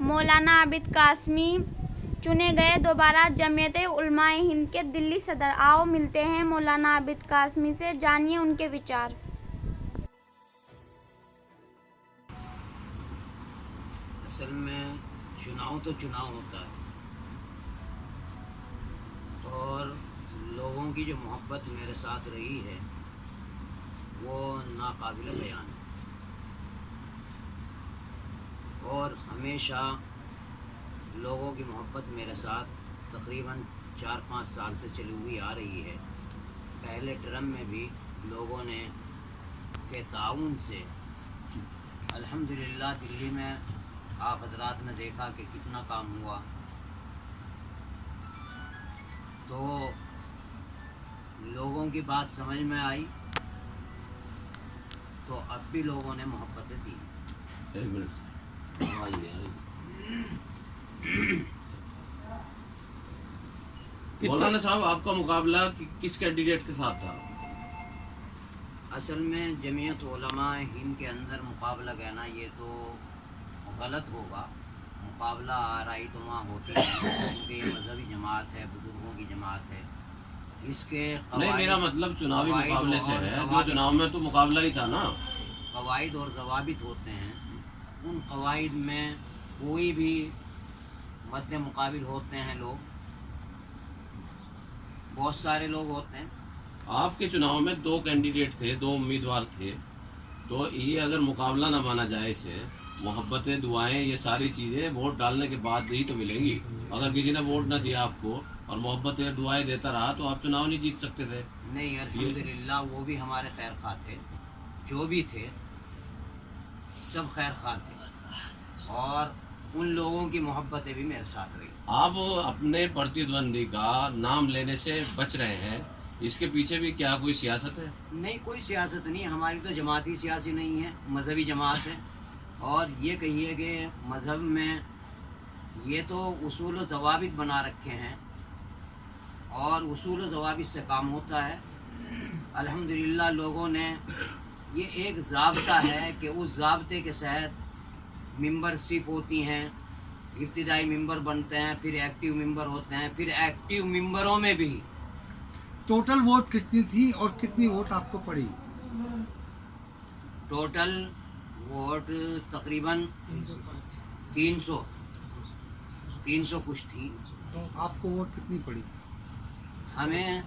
मौलाना आबिद कासमी चुने गए दोबारा जमीयत उलमाए हिंद के दिल्ली सदर। आओ मिलते हैं मौलाना आबिद कासमी से, जानिए उनके विचार। असल में चुनाव तो चुनाव होता है और लोगों की जो मोहब्बत मेरे साथ रही है वो नाकाबिल बयान है और हमेशा लोगों की मोहब्बत मेरे साथ तकरीबन 4-5 साल से चली हुई आ रही है। पहले टर्म में भी लोगों ने के ताउन से अल्हम्दुलिल्लाह दिल्ली में आप हजरात ने देखा कि कितना काम हुआ, तो लोगों की बात समझ में आई तो अब भी लोगों ने मोहब्बतें दी। मौलाना साहब, आपका मुकाबला किस कैंडिडेट के साथ था? असल में जमीयत उलमा हिंद के अंदर मुकाबला कहना ये तो गलत होगा। मुकाबला आराई तो वहाँ होती है क्योंकि ये मजहबी जमात है, बुजुर्गों की जमात है। इसके नहीं, मेरा मतलब चुनावी मुकाबले से है। जो चुनाव में तो मुकाबला ही था ना। कवायद और जवाबित होते हैं, उन कवायद में कोई भी मद्दे मुकाबिल होते हैं लोग, बहुत सारे लोग होते हैं। आपके चुनाव में 2 कैंडिडेट थे, 2 उम्मीदवार थे, तो ये अगर मुकाबला ना माना जाए इसे, मोहब्बतें, दुआएं, ये सारी चीज़ें वोट डालने के बाद ही तो मिलेंगी। अगर किसी ने वोट ना दिया आपको और मोहब्बतें, दुआएं देता रहा तो आप चुनाव नहीं जीत सकते थे। नहीं, अल्हम्दुलिल्लाह वो भी हमारे खैर खा थे, जो भी थे सब खैर खा थे और उन लोगों की मोहब्बतें भी मेरे साथ रही। आप अपने प्रतिद्वंदी का नाम लेने से बच रहे हैं, इसके पीछे भी क्या कोई सियासत है? नहीं, कोई सियासत नहीं, हमारी तो जमात ही सियासी नहीं है, मजहबी जमात है। और ये कहिए कि मज़हब में ये तो उसूल व ज़वाबित बना रखे हैं और उसूल व ज़वाबित से काम होता है। अल्हम्दुलिल्लाह लोगों ने ये एक ज़ाब्ता है कि उस ज़ाब्ते के तहत मेंबरशिप होती हैं, इब्तिदाई मेंबर बनते हैं, फिर एक्टिव मेंबर होते हैं, फिर एक्टिव मेंबरों में भी टोटल वोट कितनी थी और कितनी वोट आपको पड़ी? टोटल वोट तकरीबन 300 कुछ थी। तो आपको वोट कितनी पड़ी? हमें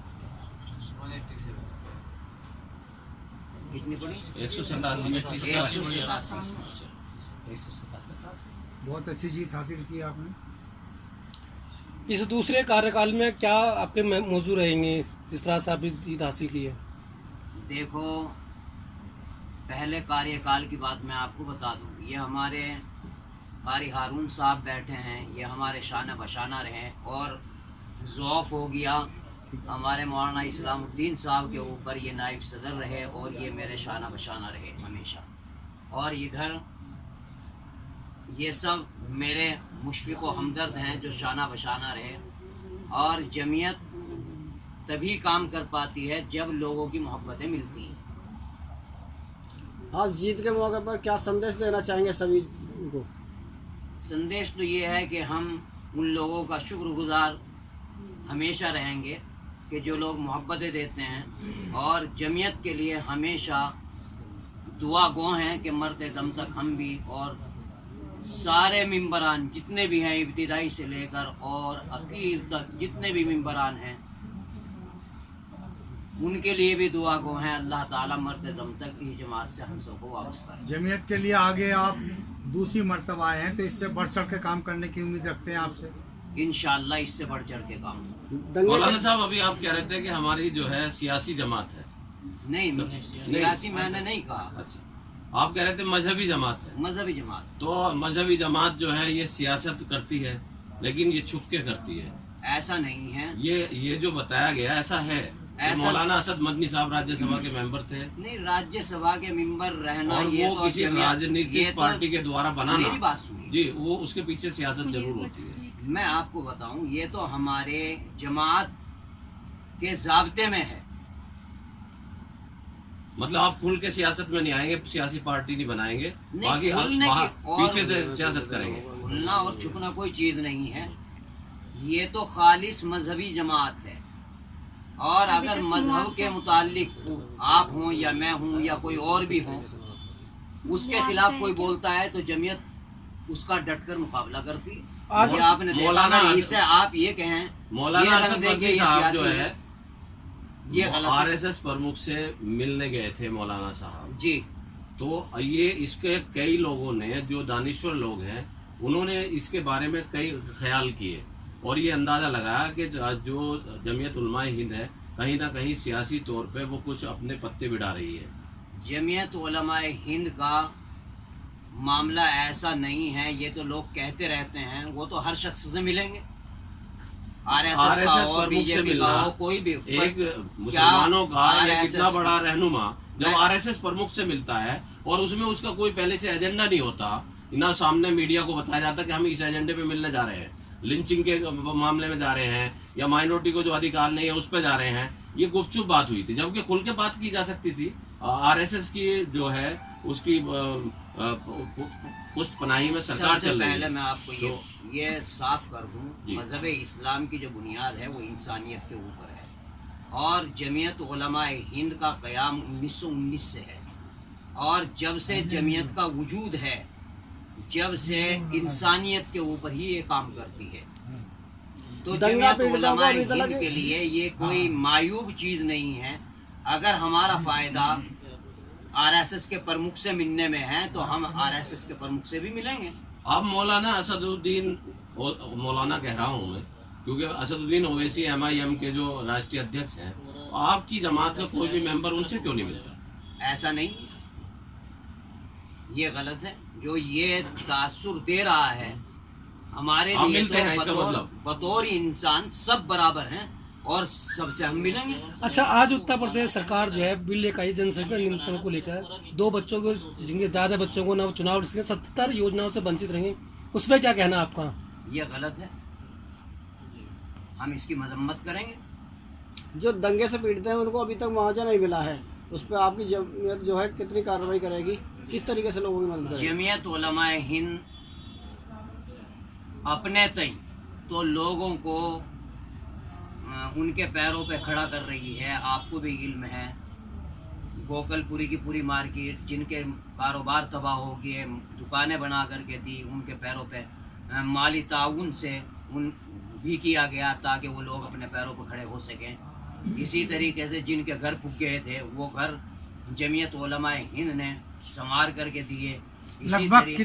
कितनी पड़ी? 187। बहुत अच्छी जीत हासिल की आपने। इस दूसरे कार्यकाल में क्या आपके मौजूद रहेंगे जिस तरह से आपने जीत हासिल की है? देखो, पहले कार्यकाल की बात मैं आपको बता दूं, ये हमारे कारी हारून साहब बैठे हैं, ये हमारे शान बशाना रहे और ज़ौफ़ हो गया हमारे मौलाना इस्लामुद्दीन साहब के ऊपर, ये नायब सदर रहे और ये मेरे शान बशाना रहे हमेशा। और इधर ये सब मेरे मुशफ़िक़ व हमदर्द हैं जो शाना बशाना रहे। और जमीयत तभी काम कर पाती है जब लोगों की मोहब्बतें मिलती हैं। आप जीत के मौके पर क्या संदेश देना चाहेंगे सभी को? संदेश तो ये है कि हम उन लोगों का शुक्रगुजार हमेशा रहेंगे कि जो लोग मोहब्बतें देते हैं और जमीयत के लिए हमेशा दुआ गो हैं कि मरते दम तक हम भी और सारे मेंबरान जितने भी हैं, इब्तिदाई से लेकर और अखीर तक जितने भी मेंबरान हैं, उनके लिए भी दुआ गो हैं। अल्लाह ताला मरते दम तक इस जमात से हम सबको वाबस्ता है। जमीयत के लिए आगे आप दूसरी मर्तबा आए हैं तो इससे बढ़ चढ़ के काम करने की उम्मीद रखते हैं आपसे। इंशाअल्लाह इससे बढ़ चढ़ के काम। मौलाना साहब, अभी आप कह रहे थे कि हमारी जो है सियासी जमात है। नहीं, सियासी मैंने नहीं कहा। अच्छा, आप कह रहे थे मजहबी जमात है। मजहबी जमात। तो मजहबी जमात जो है ये सियासत करती है, लेकिन ये छुप के करती है। ऐसा नहीं है, ये जो बताया गया ऐसा है। मौलाना असद मदनी साहब राज्यसभा के मेंबर थे। नहीं, राज्यसभा के मेंबर रहना और ये वो तो किसी राजनीतिक पार्टी के द्वारा बनाना, मेरी बात सुनिए जी, वो उसके पीछे सियासत जरूर होती है। मैं आपको बताऊं, ये तो हमारे जमात के ज़ाब्ते में है मतलब आप खुल के सियासत में नहीं आएंगे, सियासी पार्टी नहीं बनाएंगे, नहीं, बाकी खुलने बाहर की और पीछे से सियासत करेंगे। खुलना और छुपना कोई चीज नहीं है, ये तो खालिस मजहबी जमात है। और अगर मजहब के मुतालिक आप हों या मैं हूं या कोई और भी हो, उसके खिलाफ कोई बोलता है तो जमीयत उसका डटकर मुकाबला करती है। आज ये आपने मौलाना देखा, इससे आप ये कहें मौलाना ये असद रंग नकवी ये साहब जो सियासी है ये गलत है। आरएसएस प्रमुख से मिलने गए थे मौलाना साहब, जी तो ये इसके कई लोगों ने, जो दानिश्वर लोग हैं, उन्होंने इसके बारे में कई ख्याल किए और ये अंदाजा लगाया कि जो जमीयत उलमाए हिंद है, कहीं ना कहीं सियासी तौर पे वो कुछ अपने पत्ते बिड़ा रही है। जमीयत उलमाए हिंद का मामला ऐसा नहीं है, ये तो लोग कहते रहते हैं, वो तो हर शख्स से मिलेंगे, आरएसएस का और प्रमुख से बीजेपी मिलना, का हो, कोई भी। एक मुसलमानों का एक RSS इतना बड़ा रहनुमा जब मैं- आरएसएस प्रमुख से मिलता है और उसमें उसका कोई पहले से एजेंडा नहीं होता, ना सामने मीडिया को बताया जाता कि हम इस एजेंडे पे मिलने जा रहे हैं, लिंचिंग के मामले में जा रहे हैं या माइनॉरिटी को जो अधिकार नहीं है उस पर जा रहे हैं, ये गुपचुप बात हुई थी, जबकि खुल के बात की जा सकती थी। आरएसएस की जो है उसकी पुष्ट पनाही में सरकार सबसे चल रही पहले है। मैं आपको ये साफ कर दूं, जी। मजहब इस्लाम की जो बुनियाद है वो इंसानियत के ऊपर है और जमीयत उलमाए हिंद का क़याम 1919 से है और जब से जमीयत का वजूद है, जब से इंसानियत के ऊपर ही ये काम करती है। तो दंगा जमीयत पीड़ितों को उलमाए अभी तक हिंद के लिए ये कोई मायूब चीज नहीं है। अगर हमारा फायदा आरएसएस के प्रमुख से मिलने में है तो हम आरएसएस के प्रमुख से भी मिलेंगे। अब मौलाना असदुद्दीन, मौलाना कह रहा हूँ मैं क्योंकि असदुद्दीन ओवैसी MIM के जो राष्ट्रीय अध्यक्ष हैं, आपकी जमात का कोई भी मेंबर उनसे क्यों नहीं मिलता? ऐसा नहीं, ये गलत है। जो ये तासुर दे रहा है हमारे आप लिए, मिलते हैं, इसका बतौर मतलब? बतौर इंसान सब बराबर हैं और सबसे हम मिलेंगे। अच्छा, आज उत्तर प्रदेश सरकार जो है बिल लेकर आई जनसंख्या न्यूनतम को लेकर, 2 बच्चों को, जिनके ज्यादा बच्चों को ना चुनाव 70 योजनाओं से वंचित रहेंगे, उस पर क्या कहना आपका? ये गलत है, हम इसकी मजम्मत करेंगे। जो दंगे से पीड़ित हैं उनको अभी तक मुआवजा नहीं मिला है, उस पर आपकी जमीयत जो है कितनी कार्रवाई करेगी, किस तरीके से लोगों की मदद करेगी? जमीयत उलमाए हिंद अपने तई तो लोगों को उनके पैरों पे खड़ा कर रही है। आपको भी इल्म है, गोकलपुरी की पूरी मार्केट, जिनके कारोबार तबाह हो गए, दुकानें बना करके दी, उनके पैरों पे माली ताउन से उन भी किया गया ताकि वो लोग अपने पैरों पर खड़े हो सकें। इसी तरीके से जिनके घर फूक गए थे वो घर जमीयत उलमाए हिंद ने संवार करके दिए। इसी लगभग तरीके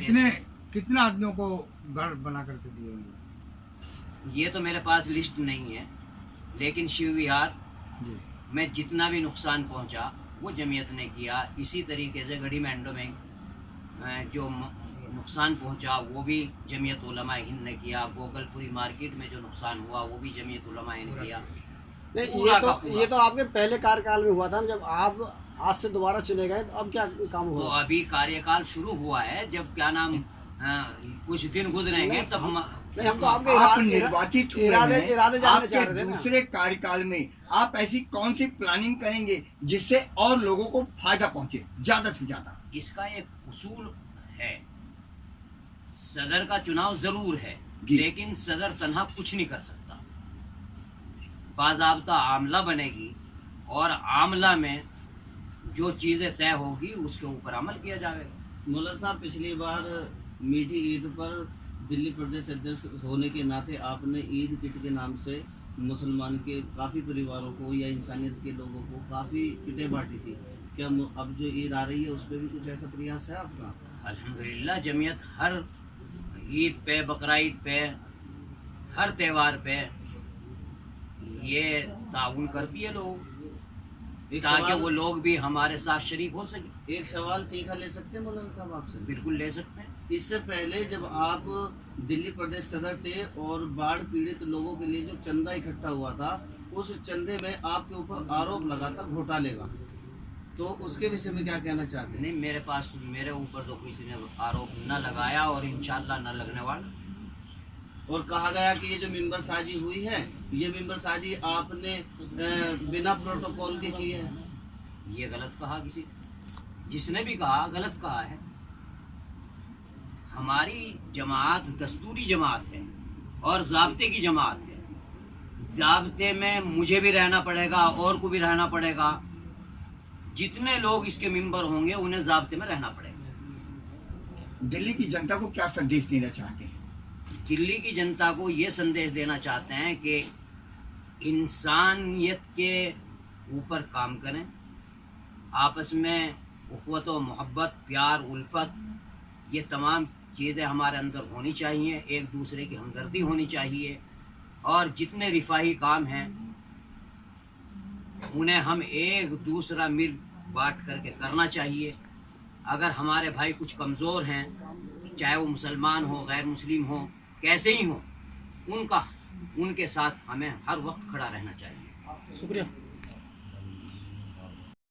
कितने आदमियों को घर बना करके दिए होंगे? ये तो मेरे पास लिस्ट नहीं है, लेकिन शिव विहार जी में जितना भी नुकसान पहुंचा वो जमीयत ने किया। इसी तरीके से गढ़ी मैंडो में जो नुकसान पहुंचा वो भी जमीयत उलमाए हिंद ने किया। गोकलपुरी मार्केट में जो नुकसान हुआ वो भी जमीयत उलमाए ने किया। नहीं, पूरा का पूरा। ये तो आपके पहले कार्यकाल में हुआ था ना, जब आप आज से दोबारा चुने गए, तो अब क्या काम तो हुआ? अभी कार्यकाल शुरू हुआ है, जब क्या नाम कुछ दिन गुजरेंगे तब हम नहीं, हम तो आपके आप निर्वाचित हुए इरादे हैं, जानना चाह आपके रहे थे ना। दूसरे कार्यकाल में आप ऐसी कौन सी प्लानिंग करेंगे जिससे और लोगों को फायदा पहुंचे ज्यादा से ज्यादा? इसका एक उसूल है, सदर का चुनाव जरूर है जी। लेकिन सदर तन्हा कुछ नहीं कर सकता। बाज़ाब्ता आमला बनेगी और आमला में जो चीजें तय होगी उसके ऊपर अमल किया जाएगा। मौलाना साहब, पिछली बार मीठी ईद पर दिल्ली प्रदेश अध्यक्ष होने के नाते आपने ईद किट के नाम से मुसलमान के काफ़ी परिवारों को या इंसानियत के लोगों को काफ़ी किटें बांटी थी। क्या अब जो ईद आ रही है उस पर भी कुछ ऐसा प्रयास है आपका? अल्हम्दुलिल्लाह जमीयत हर ईद पे, बकरा ईद पे, हर त्यौहार पे ये ताउन करती है लोग, एक ताकि सवाल वो लोग भी हमारे साथ शरीक हो सके। एक सवाल तीखा ले सकते हैं मौलाना साहब आपसे? बिल्कुल ले सकते हैं। इससे पहले जब आप दिल्ली प्रदेश सदर थे और बाढ़ पीड़ित लोगों के लिए जो चंदा इकट्ठा हुआ था, उस चंदे में आपके ऊपर आरोप लगा था घोटाले का, तो उसके विषय में क्या कहना चाहते हैं? नहीं, मेरे पास मेरे ऊपर तो किसी ने आरोप न लगाया और इंशाल्लाह न लगने वाला। और कहा गया कि ये जो मिंबर साजी हुई है, ये मिंबर साजी आपने बिना प्रोटोकॉल के की है। ये गलत कहा किसी ने। जिसने भी कहा गलत कहा है। हमारी जमात दस्तूरी जमात है और ज़ाब्ते की जमात है। ज़ाब्ते में मुझे भी रहना पड़ेगा और को भी रहना पड़ेगा। जितने लोग इसके मेंबर होंगे उन्हें ज़ाब्ते में रहना पड़ेगा। दिल्ली की जनता को क्या संदेश देना चाहते हैं? दिल्ली की जनता को ये संदेश देना चाहते हैं कि इंसानियत के ऊपर काम करें, आपस में उख़्वत व मोहब्बत, प्यार, उल्फत, ये तमाम चीज़ें हमारे अंदर होनी चाहिए। एक दूसरे की हमदर्दी होनी चाहिए और जितने रिफाही काम हैं उन्हें हम एक दूसरा मिल बांट करके करना चाहिए। अगर हमारे भाई कुछ कमज़ोर हैं, चाहे वो मुसलमान हो, गैर मुस्लिम हो, कैसे ही हो, उनके साथ हमें हर वक्त खड़ा रहना चाहिए। शुक्रिया।